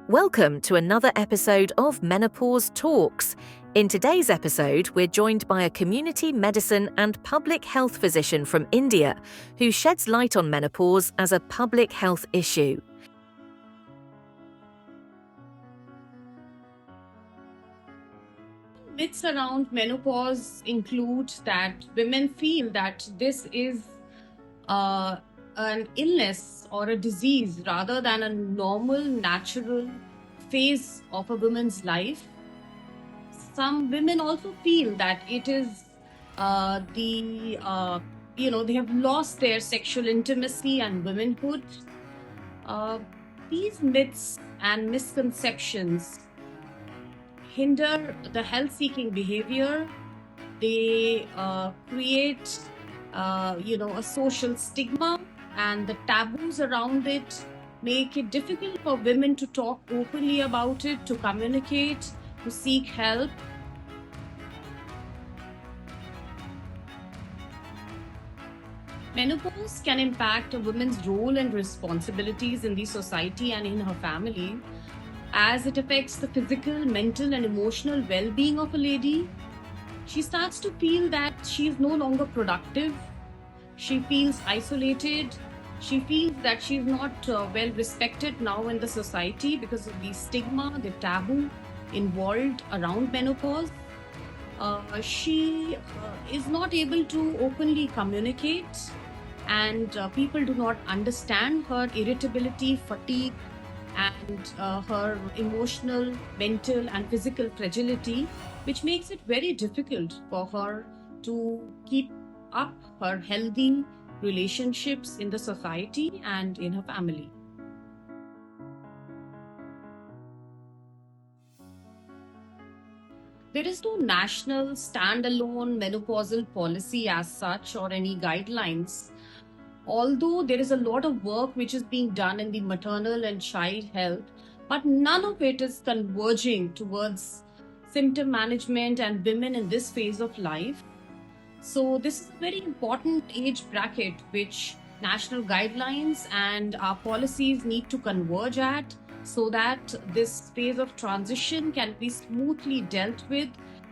Welcome to another episode of Menopause Talks. In today's episode, we're joined by a community medicine and public health physician from India who sheds light on menopause as a public health issue. Myths around menopause include that women feel that this is an illness or a disease rather than a normal, natural phase of a woman's life. Some women also feel that it is they have lost their sexual intimacy and womanhood. These myths and misconceptions hinder the health-seeking behavior. They create, a social stigma, and the taboos around it make it difficult for women to talk openly about it, to communicate, to seek help. Menopause can impact a woman's role and responsibilities in the society and in her family, as it affects the physical, mental, and emotional well being of a lady. She starts to feel that she is no longer productive. She feels isolated. She feels that she is not well respected now in the society because of the stigma, the taboo involved around menopause. She is not able to openly communicate, and people do not understand her irritability, fatigue, and her emotional, mental, and physical fragility, which makes it very difficult for her to keep up her healthy relationships in the society and in her family. There is no national standalone menopausal policy as such or any guidelines. Although there is a lot of work which is being done in the maternal and child health, but none of it is converging towards symptom management and women in this phase of life. So this is a very important age bracket which national guidelines and our policies need to converge at, so that this phase of transition can be smoothly dealt with,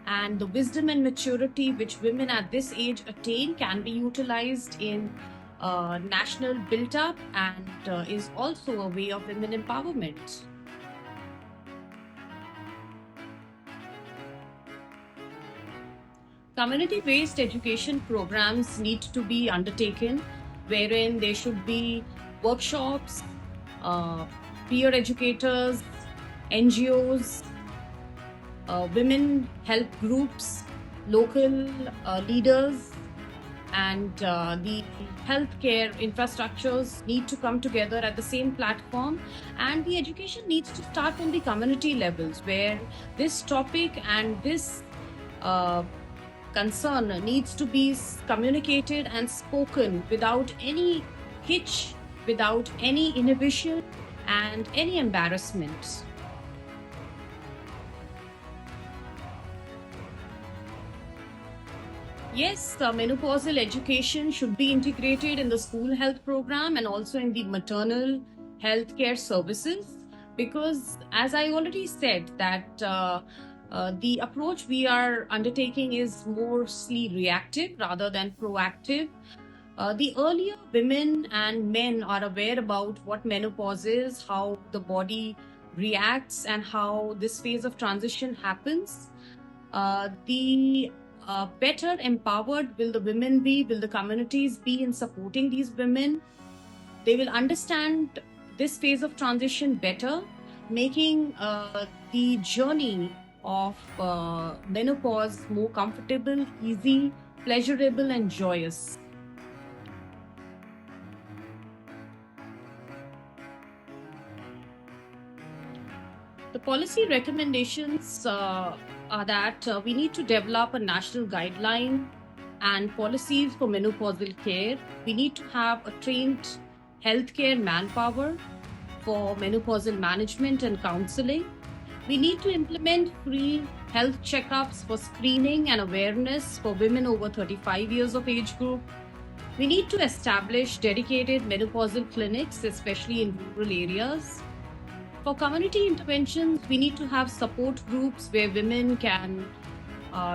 and the wisdom and maturity which women at this age attain can be utilized in national build-up, and is also a way of women empowerment. Community-based education programs need to be undertaken, wherein there should be workshops, peer educators, NGOs, women help groups, local leaders, and the healthcare infrastructures need to come together at the same platform, and the education needs to start from the community levels, where this topic and this concern needs to be communicated and spoken without any hitch, without any inhibition and any embarrassment. Yes, menopausal education should be integrated in the school health program and also in the maternal healthcare services, because as I already said that the approach we are undertaking is mostly reactive rather than proactive. The earlier women and men are aware about what menopause is, how the body reacts, and how this phase of transition happens, the better empowered will the women be, will the communities be in supporting these women. They will understand this phase of transition better, making the journey of menopause more comfortable, easy, pleasurable, and joyous. The policy recommendations are that we need to develop a national guideline and policies for menopausal care. We need to have a trained healthcare manpower for menopausal management and counseling. We need to implement free health checkups for screening and awareness for women over 35 years of age group. We need to establish dedicated menopausal clinics, especially in rural areas. For community interventions, we need to have support groups where women can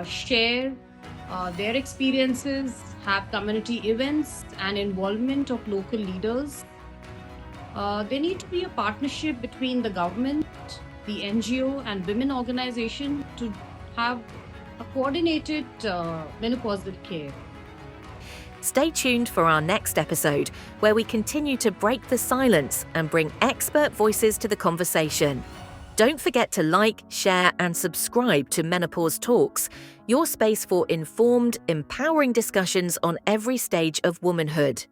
share their experiences, have community events, and involvement of local leaders. There need to be a partnership between the government, the NGO, and women organization to have a coordinated menopausal care. Stay tuned for our next episode, where we continue to break the silence and bring expert voices to the conversation. Don't forget to like, share, and subscribe to Menopause Talks, your space for informed, empowering discussions on every stage of womanhood.